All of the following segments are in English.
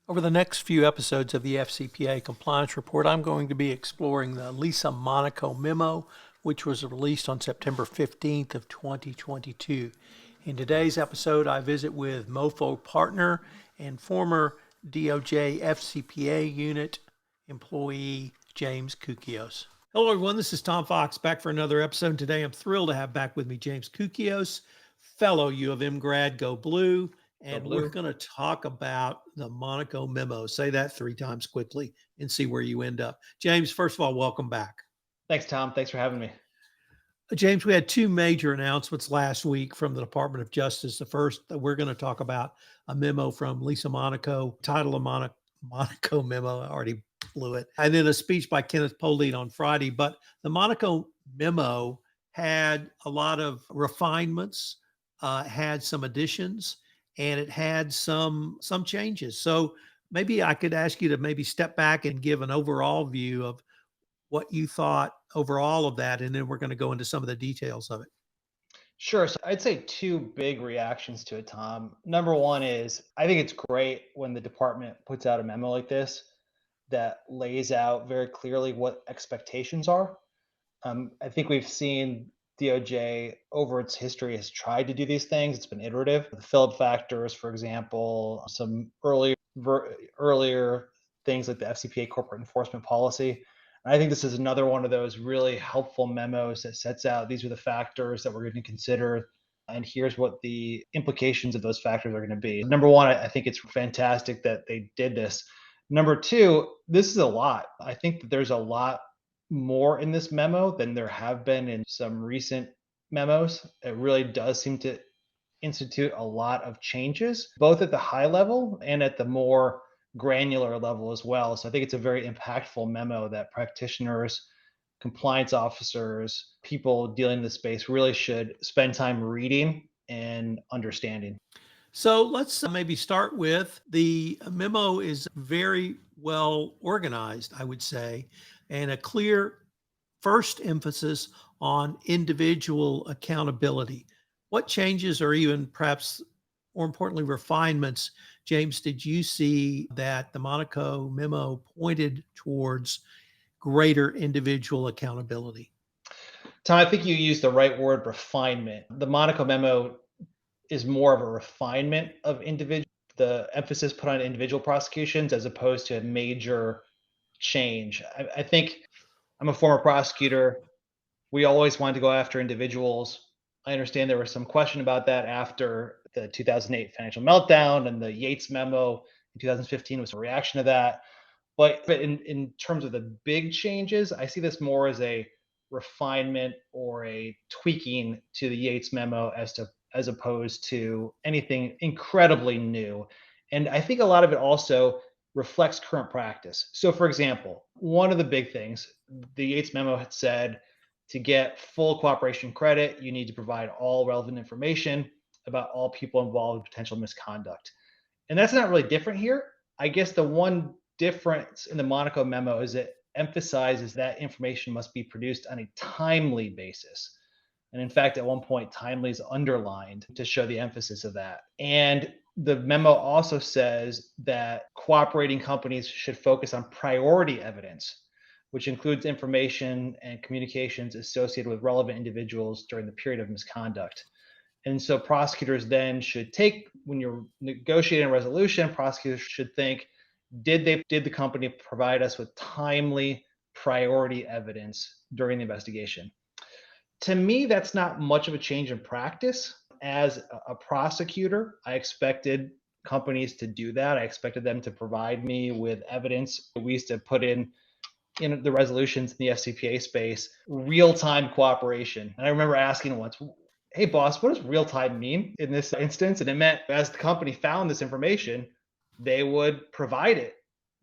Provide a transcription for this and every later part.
Over the next few episodes of the FCPA Compliance Report, I'm going to be exploring the Monaco Memo, which was released on September 15th of 2022. In today's episode, I visit with MoFo partner and former DOJ FCPA Unit employee, James Koukios. Hello, everyone. This is Tom Fox back for another episode. Today, I'm thrilled to have back with me James Koukios, fellow U of M grad, Go Blue. Go And we're Blue. going to talk about the Monaco Memo. Say that 3 times quickly and see where you end up. James, first of all, welcome back. Thanks, Tom. Thanks for having me. James, we had 2 major announcements last week from the Department of Justice. The first, we're going to talk about a memo from Lisa Monaco, title of Monaco Memo. I already blew it. And then a speech by Kenneth Polite on Friday. But the Monaco Memo had a lot of refinements, had some additions, and it had some changes. So maybe I could ask you to maybe step back and give an overall view of what you thought over all of that, and then we're going to go into some of the details of it. Sure. So I'd say two big reactions to it, Tom. Number one is I think it's great when the department puts out a memo like this that lays out very clearly what expectations are. I think we've seen DOJ over its history has tried to do these things. It's been iterative. The Philip factors, for example, some earlier things like the FCPA corporate enforcement policy. And I think this is another one of those really helpful memos that sets out these are the factors that we're going to consider. And here's what the implications of those factors are going to be. Number one, I think it's fantastic that they did this. Number two, this is a lot. I think that there's a lot more in this memo than there have been in some recent memos. It really does seem to institute a lot of changes, both at the high level and at the more granular level as well. So I think it's a very impactful memo that practitioners, compliance officers, people dealing in this space really should spend time reading and understanding. So let's maybe start with the memo is very well organized, I would say, and a clear first emphasis on individual accountability. What changes or even perhaps more importantly, refinements, James, did you see that the Monaco memo pointed towards greater individual accountability? Tom, I think you used the right word, refinement. The Monaco memo is more of a refinement of individual, the emphasis put on individual prosecutions as opposed to a major change. I think I'm a former prosecutor. We always wanted to go after individuals. I understand there was some question about that after the 2008 financial meltdown, and the Yates memo in 2015 was a reaction to that. But in terms of the big changes, I see this more as a refinement or a tweaking to the Yates memo as opposed to anything incredibly new. And I think a lot of it also reflects current practice. So, for example, one of the big things the Yates memo had said, to get full cooperation credit, you need to provide all relevant information about all people involved in potential misconduct. And that's not really different here. I guess the one difference in the Monaco memo is it emphasizes that information must be produced on a timely basis. And in fact, at one point, timely is underlined to show the emphasis of that. And the memo also says that cooperating companies should focus on priority evidence, which includes information and communications associated with relevant individuals during the period of misconduct. And so prosecutors then should take, when you're negotiating a resolution, prosecutors should think, did the company provide us with timely priority evidence during the investigation? To me, that's not much of a change in practice. As a prosecutor, I expected companies to do that. I expected them to provide me with evidence. We used to put in the resolutions in the FCPA space, real-time cooperation. And I remember asking once, hey boss, what does real-time mean in this instance? And it meant as the company found this information, they would provide it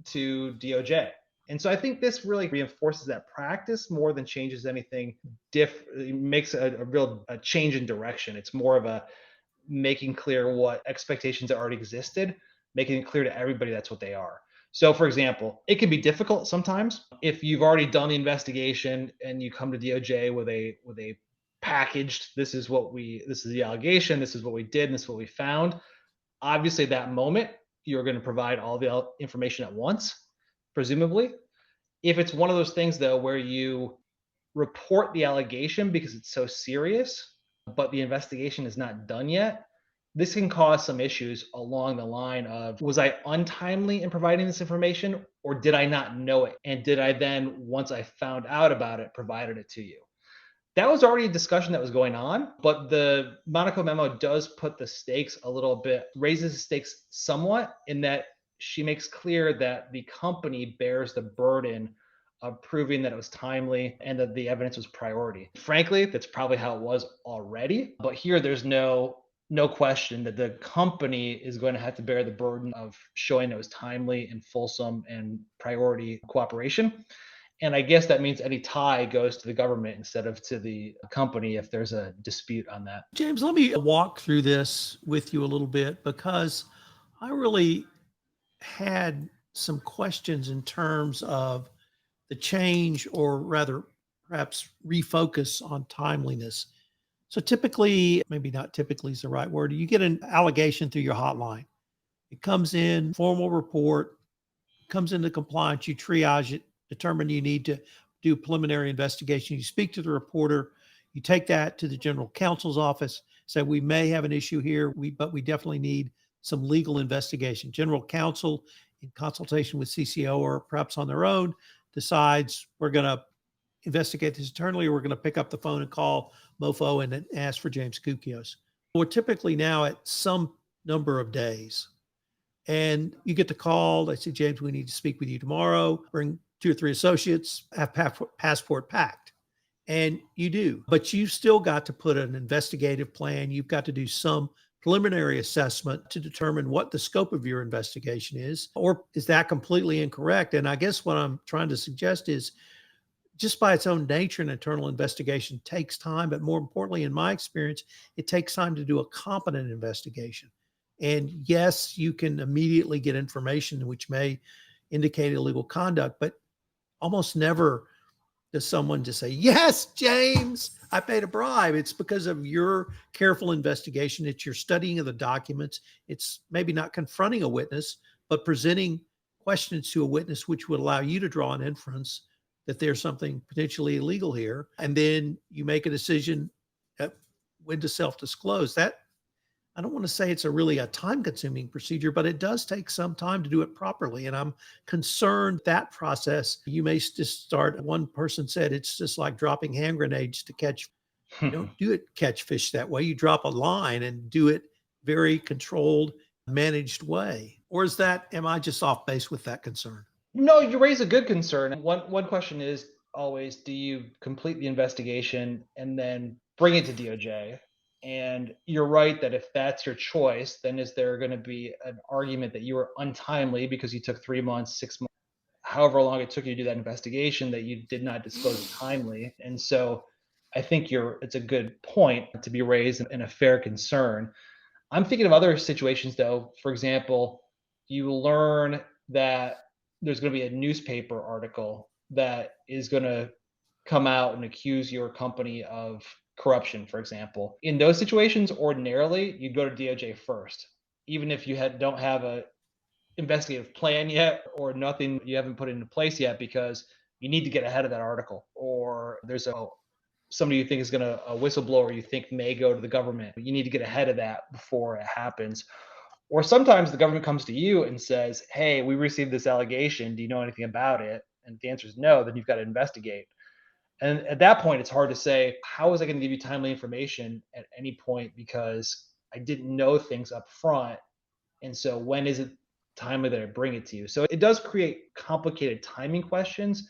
to DOJ. And so I think this really reinforces that practice more than changes anything. It makes a real change in direction. It's more of a making clear what expectations that already existed, making it clear to everybody that's what they are. So, for example, it can be difficult sometimes if you've already done the investigation and you come to DOJ with a packaged, this is the allegation, this is what we did, and this is what we found. Obviously, that moment you're going to provide all the information at once, presumably. If it's one of those things, though, where you report the allegation because it's so serious, but the investigation is not done yet, this can cause some issues along the line of, was I untimely in providing this information, or did I not know it? And did I then, once I found out about it, provided it to you? That was already a discussion that was going on, but the Monaco memo does put the stakes a little bit, raises the stakes somewhat, in that she makes clear that the company bears the burden of proving that it was timely and that the evidence was priority. Frankly, that's probably how it was already, but here there's no question that the company is going to have to bear the burden of showing it was timely and fulsome and priority cooperation. And I guess that means any tie goes to the government instead of to the company if there's a dispute on that. James, let me walk through this with you a little bit, because I really had some questions in terms of the change, or rather perhaps refocus on timeliness. So typically, maybe not typically is the right word, you get an allegation through your hotline. It comes in, formal report, comes into compliance, you triage it, determine you need to do preliminary investigation. You speak to the reporter, you take that to the general counsel's office, say, we may have an issue here, but we definitely need some legal investigation. General counsel, in consultation with CCO or perhaps on their own, decides we're going to investigate this internally, or we're going to pick up the phone and call MoFo and then ask for James Koukios. We're typically now at some number of days. And you get the call. They say, James, we need to speak with you tomorrow. Bring 2 or 3 associates, have passport packed. And you do. But you've still got to put an investigative plan. You've got to do some preliminary assessment to determine what the scope of your investigation is. Or is that completely incorrect? And I guess what I'm trying to suggest is, just by its own nature, an internal investigation takes time. But more importantly, in my experience, it takes time to do a competent investigation. And yes, you can immediately get information which may indicate illegal conduct, but almost never does someone just say, yes, James, I paid a bribe. It's because of your careful investigation. It's your studying of the documents. It's maybe not confronting a witness, but presenting questions to a witness, which would allow you to draw an inference that there's something potentially illegal here. And then you make a decision when to self-disclose. That, I don't want to say it's really a time-consuming procedure, but it does take some time to do it properly. And I'm concerned that process, you may just start, one person said, it's just like dropping hand grenades to catch. You don't do it, catch fish that way. You drop a line and do it very controlled, managed way. Or is that, am I just off base with that concern? No, you raise a good concern. One question is always, do you complete the investigation and then bring it to DOJ? And you're right that if that's your choice, then is there going to be an argument that you were untimely because you took 3 months, 6 months, however long it took you to do that investigation, that you did not disclose it timely? And so I think it's a good point to be raised and a fair concern. I'm thinking of other situations, though. For example, you learn that there's going to be a newspaper article that is going to come out and accuse your company of corruption, for example. In those situations, ordinarily, you go to DOJ first, even if you don't have a investigative plan yet, or nothing, you haven't put it into place yet, because you need to get ahead of that article, or there's somebody you think is going to, a whistleblower you think may go to the government. You need to get ahead of that before it happens. Or sometimes the government comes to you and says, hey, we received this allegation. Do you know anything about it? And if the answer is no, then you've got to investigate. And at that point, it's hard to say, how was I going to give you timely information at any point, because I didn't know things up front. And so when is it timely that I bring it to you? So it does create complicated timing questions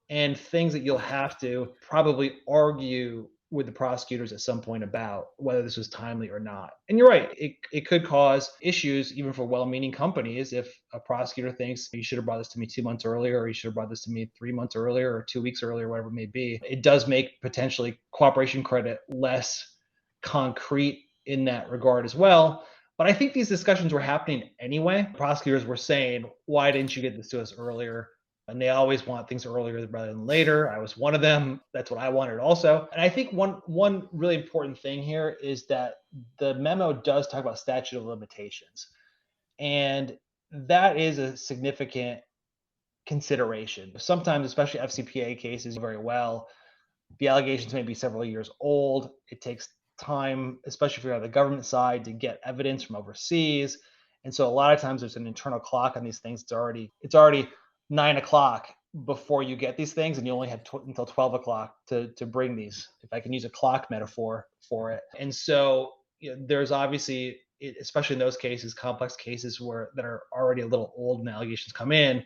and things that you'll have to probably argue with the prosecutors at some point about whether this was timely or not. And you're right, it could cause issues even for well-meaning companies if a prosecutor thinks you should have brought this to me 2 months earlier, or you should have brought this to me 3 months earlier, or 2 weeks earlier, whatever it may be. It does make potentially cooperation credit less concrete in that regard as well. But I think these discussions were happening anyway. Prosecutors were saying, why didn't you get this to us earlier? And they always want things earlier rather than later. I was one of them. That's what I wanted also. And I think one really important thing here is that the memo does talk about statute of limitations. And that is a significant consideration. Sometimes, especially FCPA cases, very well, the allegations may be several years old. It takes time, especially if you're on the government side, to get evidence from overseas. And so a lot of times there's an internal clock on these things. It's already 9 o'clock before you get these things, and you only have until 12 o'clock to bring these. If I can use a clock metaphor for it. And so there's obviously, especially in those cases, complex cases that are already a little old and allegations come in,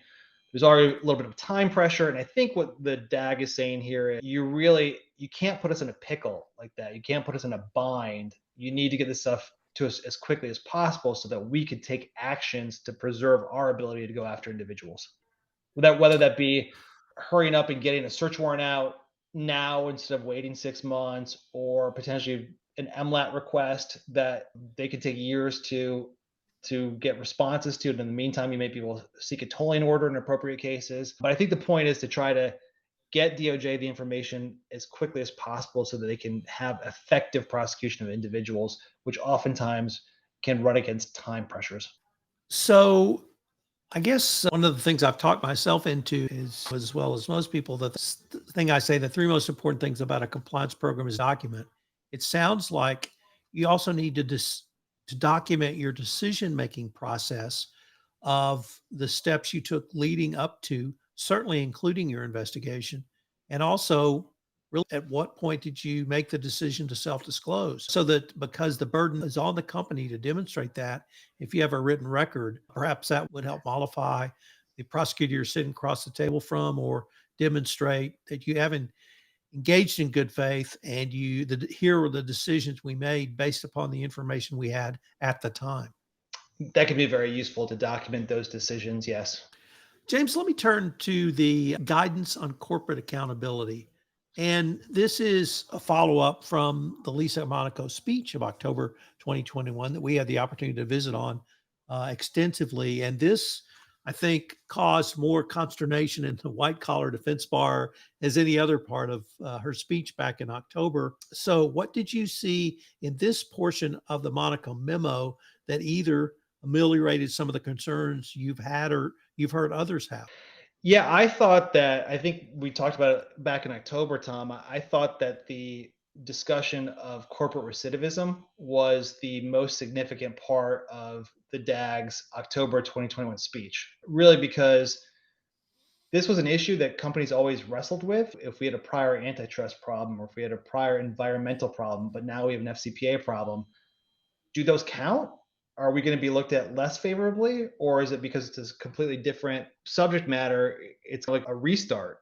there's already a little bit of time pressure. And I think what the DAG is saying here is you can't put us in a pickle like that. You can't put us in a bind. You need to get this stuff to us as quickly as possible so that we could take actions to preserve our ability to go after individuals. Whether that be hurrying up and getting a search warrant out now instead of waiting 6 months, or potentially an MLAT request that they could take years to get responses to. And in the meantime, you may be able to seek a tolling order in appropriate cases. But I think the point is to try to get DOJ the information as quickly as possible so that they can have effective prosecution of individuals, which oftentimes can run against time pressures. So I guess one of the things I've talked myself into is, as well as most people, that the thing I say, the three most important things about a compliance program is document. It sounds like you also need to document your decision-making process of the steps you took leading up to, certainly including your investigation, and also really at what point did you make the decision to self-disclose, so that because the burden is on the company to demonstrate that. If you have a written record, perhaps that would help mollify the prosecutor you're sitting across the table from, or demonstrate that you haven't engaged in good faith, and here were the decisions we made based upon the information we had at the time. That can be very useful to document those decisions. Yes. James, let me turn to the guidance on corporate accountability. And this is a follow-up from the Lisa Monaco speech of October 2021 that we had the opportunity to visit on extensively. And this, I think, caused more consternation in the white-collar defense bar as any other part of her speech back in October. So what did you see in this portion of the Monaco Memo that either ameliorated some of the concerns you've had or you've heard others have? Yeah, I think we talked about it back in October, Tom. I thought that the discussion of corporate recidivism was the most significant part of the DAG's October 2021 speech, really because this was an issue that companies always wrestled with. If we had a prior antitrust problem, or if we had a prior environmental problem, but now we have an FCPA problem, do those count? Are we going to be looked at less favorably, or is it because it's a completely different subject matter? It's like a restart.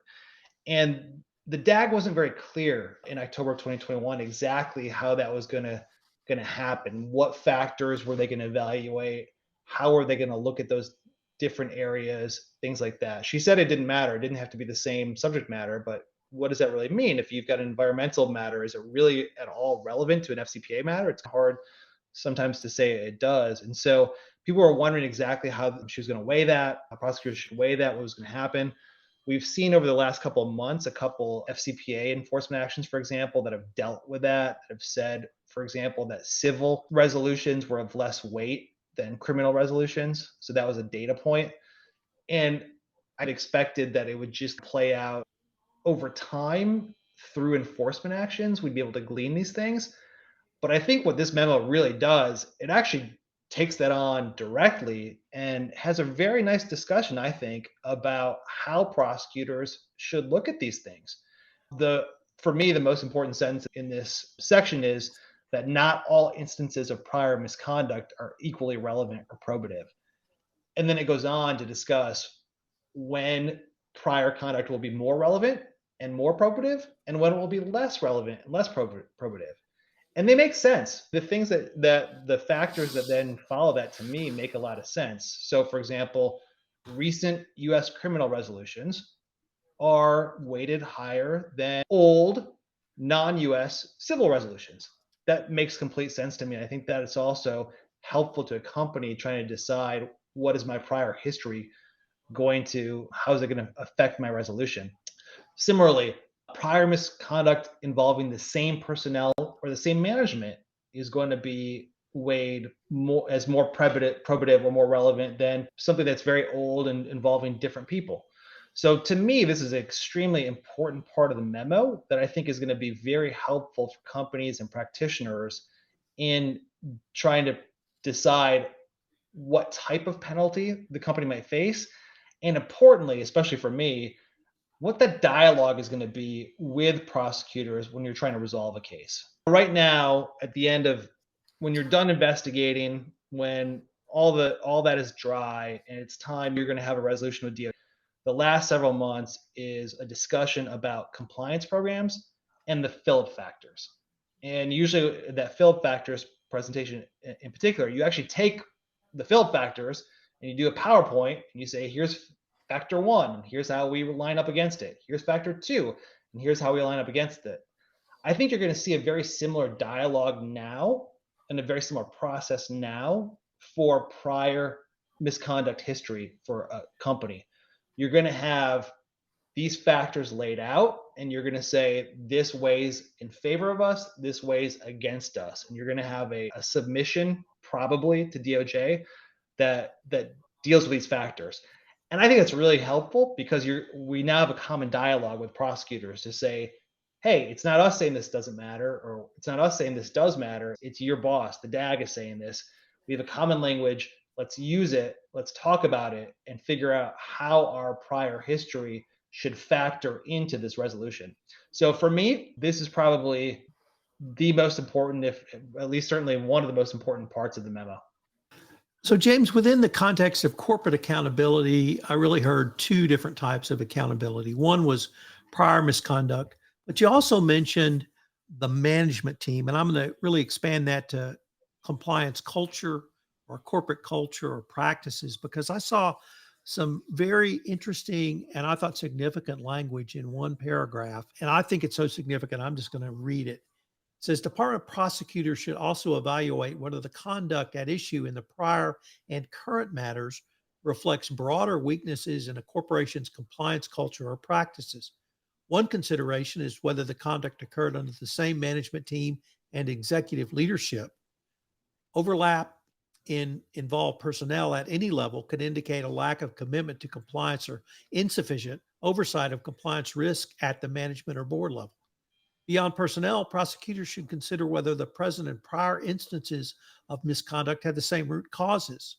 And the DAG wasn't very clear in October of 2021 exactly how that was going to happen. What factors were they going to evaluate? How are they going to look at those different areas? Things like that. She said it didn't matter. It didn't have to be the same subject matter, but what does that really mean? If you've got an environmental matter, is it really at all relevant to an FCPA matter? It's hard sometimes to say it does. And so people were wondering exactly how she was going to weigh that, how prosecutors should weigh that, what was going to happen. We've seen over the last couple of months a couple FCPA enforcement actions, for example, that have dealt with that have said, for example, that civil resolutions were of less weight than criminal resolutions. So that was a data point. And I'd expected that it would just play out over time through enforcement actions. We'd be able to glean these things. But I think what this memo really does, it actually takes that on directly and has a very nice discussion, I think, about how prosecutors should look at these things. For me, the most important sentence in this section is that not all instances of prior misconduct are equally relevant or probative. And then it goes on to discuss when prior conduct will be more relevant and more probative, and when it will be less relevant and less probative. And they make sense. The things that the factors that then follow that, to me, make a lot of sense. So, for example, recent U.S. criminal resolutions are weighted higher than old non-U.S. civil resolutions. That makes complete sense to me. I think that it's also helpful to a company trying to decide, what is my prior history how is it going to affect my resolution? Similarly, prior misconduct involving the same personnel or the same management is going to be weighed more as more probative or more relevant than something that's very old and involving different people. So to me, this is an extremely important part of the memo that I think is going to be very helpful for companies and practitioners in trying to decide what type of penalty the company might face. And importantly, especially for me, what the dialogue is going to be with prosecutors when you're trying to resolve a case. Right now, at the end of when you're done investigating, when all that is dry and it's time you're going to have a resolution with DOJ, the last several months is a discussion about compliance programs and the Philip factors. And usually that Philip factors presentation in particular, you actually take the Philip factors and you do a PowerPoint and you say, here's factor one, here's how we line up against it. Here's factor two, and here's how we line up against it. I think you're going to see a very similar dialogue now and a very similar process now for prior misconduct history for a company. You're going to have these factors laid out and you're going to say this weighs in favor of us, this weighs against us, and you're going to have a submission probably to DOJ that deals with these factors. And I think that's really helpful because we now have a common dialogue with prosecutors to say, hey, it's not us saying this doesn't matter, or it's not us saying this does matter. It's your boss, the DAG, is saying this. We have a common language. Let's use it. Let's talk about it and figure out how our prior history should factor into this resolution. So for me, this is probably the most important, if at least certainly one of the most important parts of the memo. So, James, within the context of corporate accountability, I really heard two different types of accountability. One was prior misconduct, but you also mentioned the management team. And I'm going to really expand that to compliance culture or corporate culture or practices, because I saw some very interesting and I thought significant language in one paragraph. And I think it's so significant, I'm just going to read it. It says Department prosecutors should also evaluate whether the conduct at issue in the prior and current matters reflects broader weaknesses in a corporation's compliance culture or practices. One consideration is whether the conduct occurred under the same management team and executive leadership. Overlap in involved personnel at any level could indicate a lack of commitment to compliance or insufficient oversight of compliance risk at the management or board level. Beyond personnel, prosecutors should consider whether the present and prior instances of misconduct had the same root causes.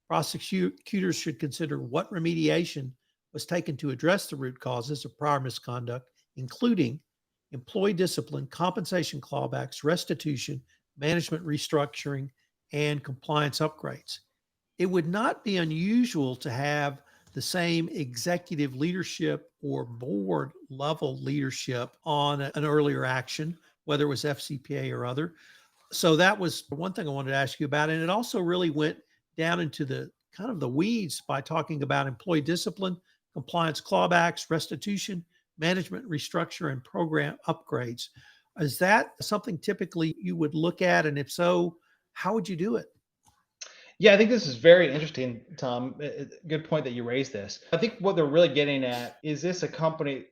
Prosecutors should consider what remediation was taken to address the root causes of prior misconduct, including employee discipline, compensation clawbacks, restitution, management restructuring, and compliance upgrades. It would not be unusual to have the same executive leadership or board level leadership on an earlier action, whether it was FCPA or other. So that was one thing I wanted to ask you about. And it also really went down into the kind of the weeds by talking about employee discipline, compliance clawbacks, restitution, management restructure, and program upgrades. Is that something typically you would look at? And if so, how would you do it? Yeah, I think this is very interesting, Tom. Good point that you raised this. I think what they're really getting at is this a company,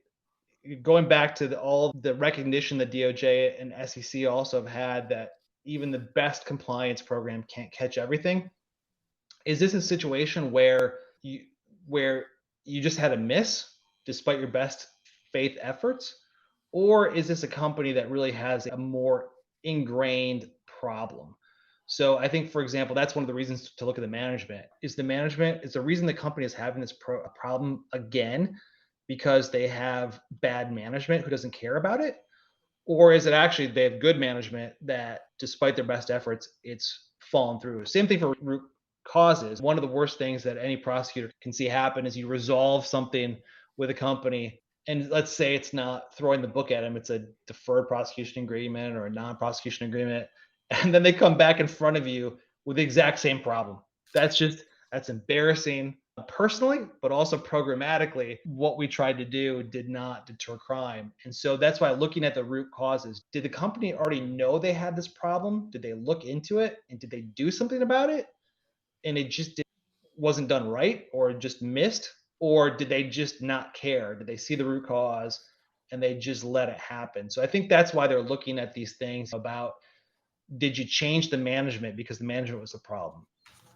going back to all the recognition that DOJ and SEC also have had that even the best compliance program can't catch everything. Is this a situation where you just had a miss despite your best faith efforts? Or is this a company that really has a more ingrained problem? So I think, for example, that's one of the reasons to look at the management. Is the reason the company is having this problem again because they have bad management who doesn't care about it? Or is it actually they have good management that despite their best efforts, it's fallen through? Same thing for root causes. One of the worst things that any prosecutor can see happen is you resolve something with a company, and let's say it's not throwing the book at them, it's a deferred prosecution agreement or a non-prosecution agreement, and then they come back in front of you with the exact same problem. That's embarrassing personally, but also programmatically. What we tried to do did not deter crime. And so that's why looking at the root causes, did the company already know they had this problem? Did they look into it and did they do something about it? And it just wasn't done right or just missed? Or did they just not care? Did they see the root cause and they just let it happen? So I think that's why they're looking at these things about Did you change the management because the management was the problem?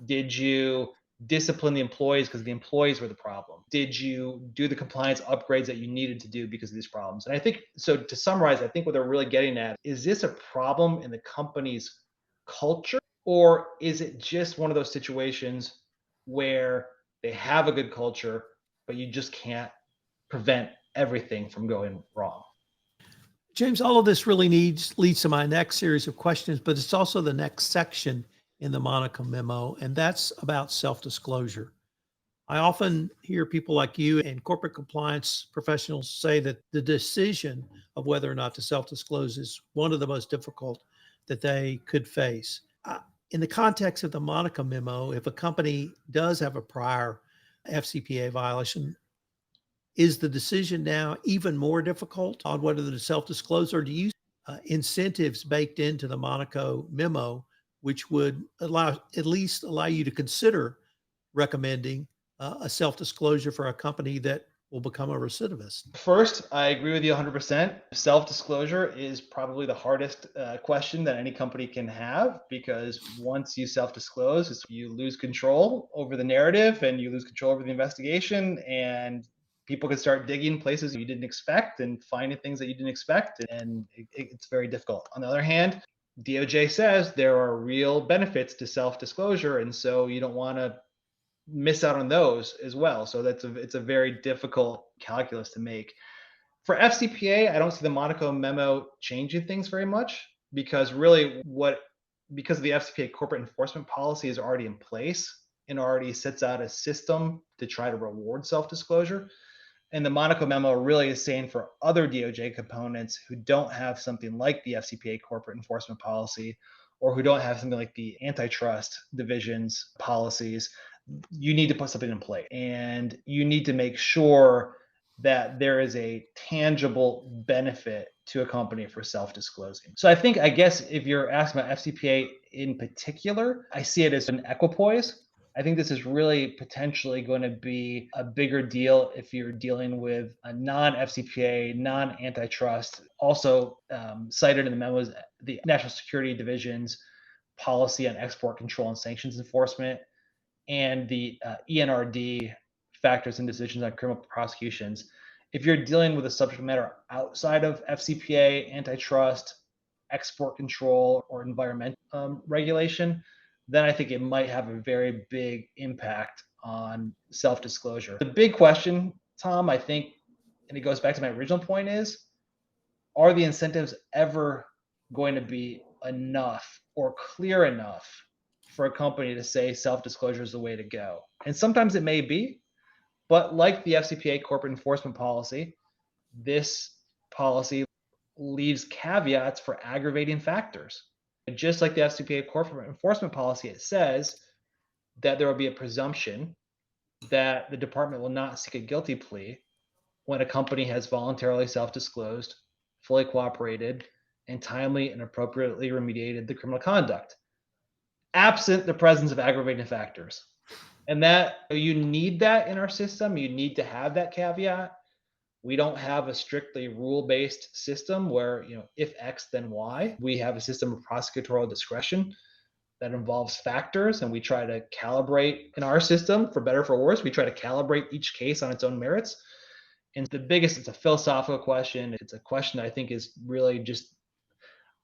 Did you discipline the employees because the employees were the problem? Did you do the compliance upgrades that you needed to do because of these problems? And I think, so to summarize, I think what they're really getting at is this a problem in the company's culture, or is it just one of those situations where they have a good culture, but you just can't prevent everything from going wrong? James, all of this really leads to my next series of questions, but it's also the next section in the Monaco Memo, and that's about self-disclosure. I often hear people like you and corporate compliance professionals say that the decision of whether or not to self-disclose is one of the most difficult that they could face. In the context of the Monaco Memo, if a company does have a prior FCPA violation, is the decision now even more difficult on whether to self-disclose, or do you incentives baked into the Monaco Memo, which would at least allow you to consider recommending a self-disclosure for a company that will become a recidivist? First, I agree with you 100%. Self-disclosure is probably the hardest question that any company can have, because once you self-disclose, you lose control over the narrative and you lose control over the investigation, and people can start digging places you didn't expect and finding things that you didn't expect, and it's very difficult. On the other hand, DOJ says there are real benefits to self-disclosure, and so you don't want to miss out on those as well. So it's a very difficult calculus to make. For FCPA, I don't see the Monaco Memo changing things very much, because really because the FCPA corporate enforcement policy is already in place and already sets out a system to try to reward self-disclosure. And the Monaco Memo really is saying for other DOJ components who don't have something like the FCPA corporate enforcement policy, or who don't have something like the antitrust division's policies, you need to put something in place, and you need to make sure that there is a tangible benefit to a company for self-disclosing. So I guess if you're asking about FCPA in particular, I see it as an equipoise. I think this is really potentially going to be a bigger deal if you're dealing with a non-FCPA, non-antitrust. Also cited in the memos, the National Security Division's policy on export control and sanctions enforcement, and the ENRD factors and decisions on criminal prosecutions. If you're dealing with a subject matter outside of FCPA, antitrust, export control, or environmental regulation, then I think it might have a very big impact on self-disclosure. The big question, Tom, I think, and it goes back to my original point, is, are the incentives ever going to be enough or clear enough for a company to say self-disclosure is the way to go? And sometimes it may be, but like the FCPA corporate enforcement policy, this policy leaves caveats for aggravating factors. And just like the FCPA corporate enforcement policy, it says that there will be a presumption that the department will not seek a guilty plea when a company has voluntarily self-disclosed, fully cooperated, and timely and appropriately remediated the criminal conduct, absent the presence of aggravating factors. And that you need that in our system. You need to have that caveat. We don't have a strictly rule-based system where, if X, then Y. We have a system of prosecutorial discretion that involves factors, and we try to calibrate in our system, for better or for worse. We try to calibrate each case on its own merits. And it's a philosophical question. It's a question that I think is really just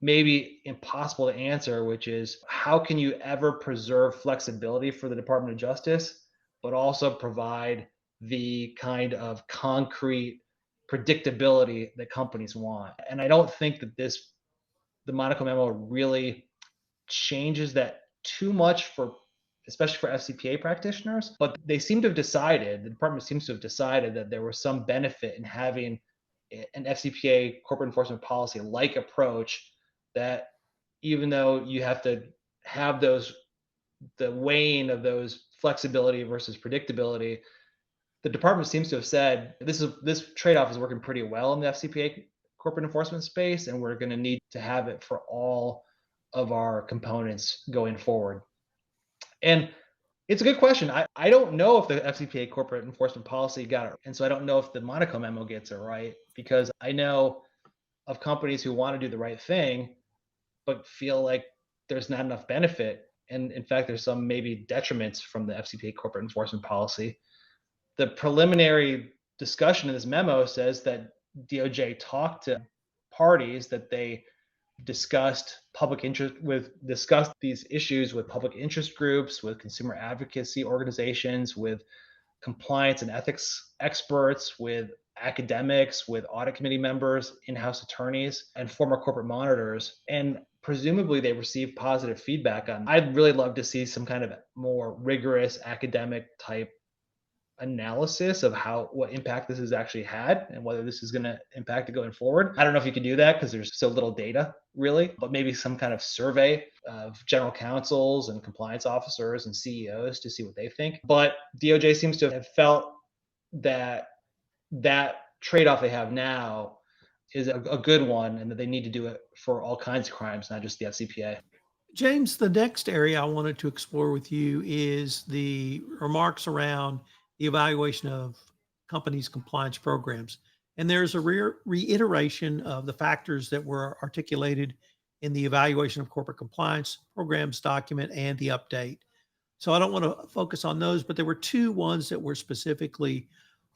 maybe impossible to answer, which is, how can you ever preserve flexibility for the Department of Justice, but also provide the kind of concrete predictability that companies want? And I don't think that the Monaco Memo really changes that too much, especially for FCPA practitioners. But the department seems to have decided that there was some benefit in having an FCPA corporate enforcement policy like approach, that even though you have to have the weighing of those flexibility versus predictability, the department seems to have said this trade-off is working pretty well in the FCPA corporate enforcement space, and we're going to need to have it for all of our components going forward. And it's a good question. I don't know if the FCPA corporate enforcement policy got it, and so I don't know if the Monaco Memo gets it right, because I know of companies who want to do the right thing, but feel like there's not enough benefit. And in fact, there's some maybe detriments from the FCPA corporate enforcement policy. The preliminary discussion in this memo says that DOJ talked to parties, that they discussed these issues with public interest groups, with consumer advocacy organizations, with compliance and ethics experts, with academics, with audit committee members, in-house attorneys, and former corporate monitors. And presumably they received positive feedback on. I'd really love to see some kind of more rigorous academic type analysis of what impact this has actually had and whether this is going to impact it going forward. I don't know if you can do that because there's so little data really, but maybe some kind of survey of general counsels and compliance officers and CEOs to see what they think. But DOJ seems to have felt that trade-off they have now is a good one, and that they need to do it for all kinds of crimes, not just the FCPA. James, the next area I wanted to explore with you is the remarks around the evaluation of companies' compliance programs. And there's a reiteration of the factors that were articulated in the evaluation of corporate compliance programs document and the update. So I don't want to focus on those, but there were two ones that were specifically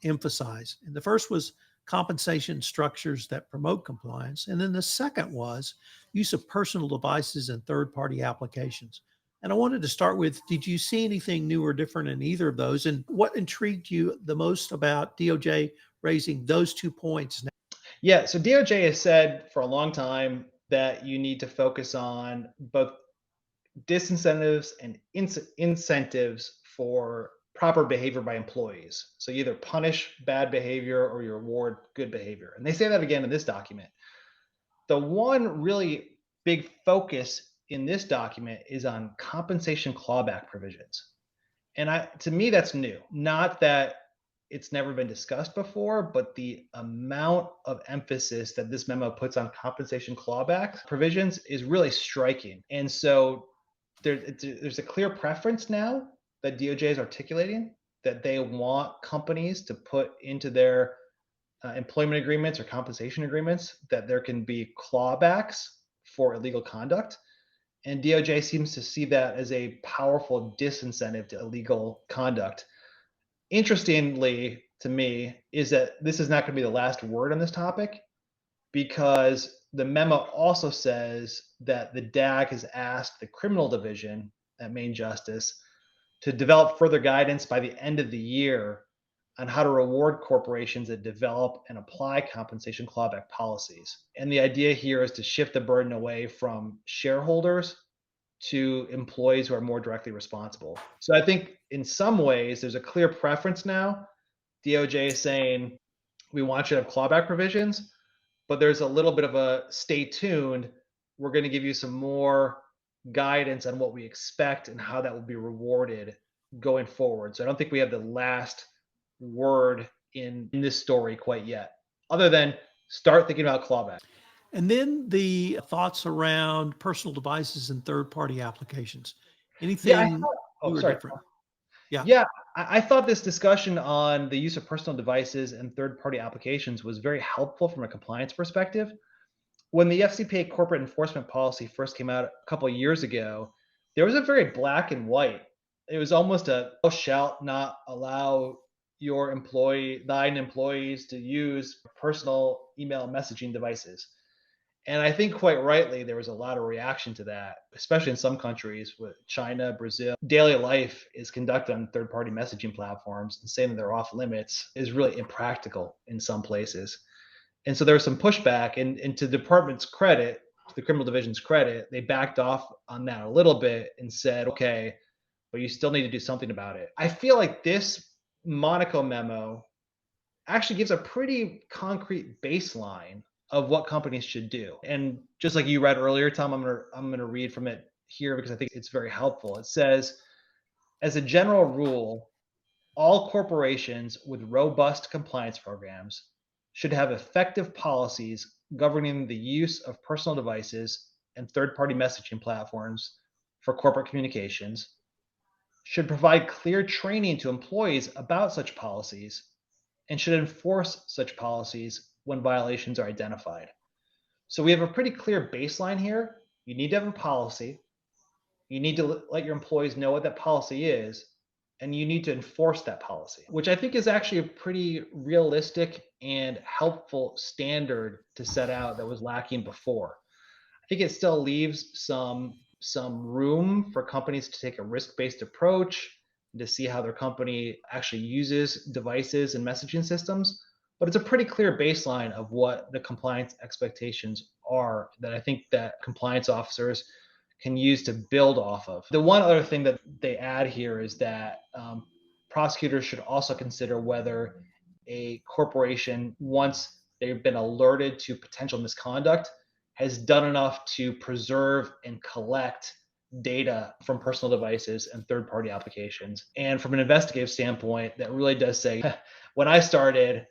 emphasized. And the first was compensation structures that promote compliance. And then the second was use of personal devices and third-party applications. And I wanted to start with, did you see anything new or different in either of those? And what intrigued you the most about DOJ raising those 2 points? Yeah, so DOJ has said for a long time that you need to focus on both disincentives and incentives for proper behavior by employees. So you either punish bad behavior or you reward good behavior. And they say that again in this document. The one really big focus in this document is on compensation clawback provisions. And to me, that's new. Not that it's never been discussed before, but the amount of emphasis that this memo puts on compensation clawback provisions is really striking. And so there's a clear preference now that DOJ is articulating, that they want companies to put into their employment agreements or compensation agreements that there can be clawbacks for illegal conduct. And DOJ seems to see that as a powerful disincentive to illegal conduct. Interestingly to me is that this is not going to be the last word on this topic, because the memo also says that the DAG has asked the criminal division at Main Justice to develop further guidance by the end of the year on how to reward corporations that develop and apply compensation clawback policies. And the idea here is to shift the burden away from shareholders to employees who are more directly responsible. So I think in some ways, there's a clear preference now. DOJ is saying, we want you to have clawback provisions, but there's a little bit of a stay tuned. We're going to give you some more guidance on what we expect and how that will be rewarded going forward. So I don't think we have the last word in this story quite yet, other than start thinking about clawback. And then the thoughts around personal devices and third-party applications. Anything new or different? Yeah, I thought this discussion on the use of personal devices and third-party applications was very helpful from a compliance perspective. When the FCPA corporate enforcement policy first came out a couple of years ago, there was a very black and white. It was almost a thou shalt not allow thine employees to use personal email messaging devices. And I think quite rightly, there was a lot of reaction to that, especially in some countries with China, Brazil. Daily life is conducted on third-party messaging platforms, and saying that they're off limits is really impractical in some places. And so there was some pushback, and to the department's credit, to the criminal division's credit, they backed off on that a little bit and said, okay, but you still need to do something about it. I feel like this Monaco memo actually gives a pretty concrete baseline of what companies should do. And just like you read earlier, Tom, I'm gonna read from it here because I think it's very helpful. It says, as a general rule, all corporations with robust compliance programs should have effective policies governing the use of personal devices and third-party messaging platforms for corporate communications, should provide clear training to employees about such policies, and should enforce such policies when violations are identified. So we have a pretty clear baseline here. You need to have a policy. You need to let your employees know what that policy is, and you need to enforce that policy, which I think is actually a pretty realistic and helpful standard to set out that was lacking before. I think it still leaves some room for companies to take a risk-based approach to see how their company actually uses devices and messaging systems. But it's a pretty clear baseline of what the compliance expectations are that I think that compliance officers can use to build off of. The one other thing that they add here is that prosecutors should also consider whether a corporation, once they've been alerted to potential misconduct, has done enough to preserve and collect data from personal devices and third-party applications. And from an investigative standpoint, that really does say, when I started,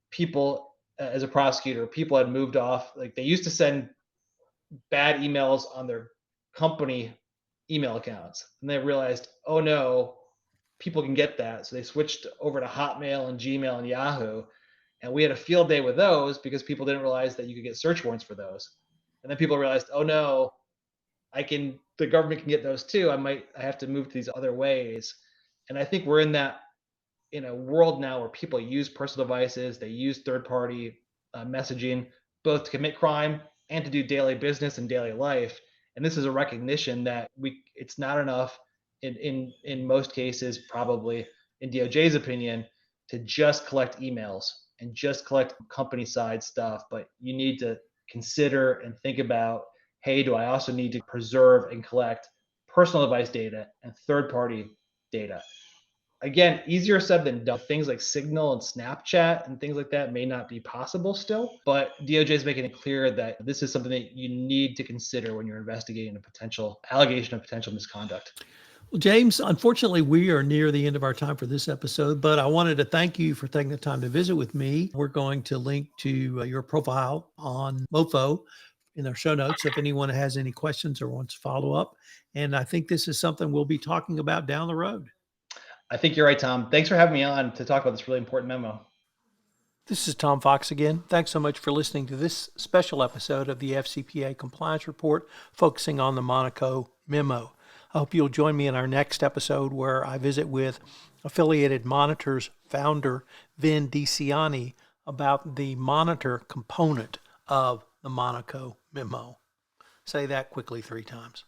people, as a prosecutor, people had moved off, like they used to send bad emails on their company email accounts. And they realized, oh no, people can get that. So they switched over to Hotmail and Gmail and Yahoo. And we had a field day with those because people didn't realize that you could get search warrants for those. And then people realized, oh no, the government can get those too. I have to move to these other ways. And I think we're in a world now where people use personal devices, they use third-party messaging, both to commit crime and to do daily business and daily life. And this is a recognition that it's not enough in most cases, probably in DOJ's opinion, to just collect emails and just collect company side stuff, but you need to consider and think about, hey, do I also need to preserve and collect personal device data and third-party data? Again, easier said than done. Things like Signal and Snapchat and things like that may not be possible still, but DOJ is making it clear that this is something that you need to consider when you're investigating a potential allegation of potential misconduct. Well, James, unfortunately, we are near the end of our time for this episode, but I wanted to thank you for taking the time to visit with me. We're going to link to your profile on MoFo in our show notes if anyone has any questions or wants to follow up. And I think this is something we'll be talking about down the road. I think you're right, Tom. Thanks for having me on to talk about this really important memo. This is Tom Fox again. Thanks so much for listening to this special episode of the FCPA Compliance Report, focusing on the Monaco Memo. I hope you'll join me in our next episode where I visit with Affiliated Monitor's founder, Vin DiCiani, about the monitor component of the Monaco Memo. Say that quickly 3 times.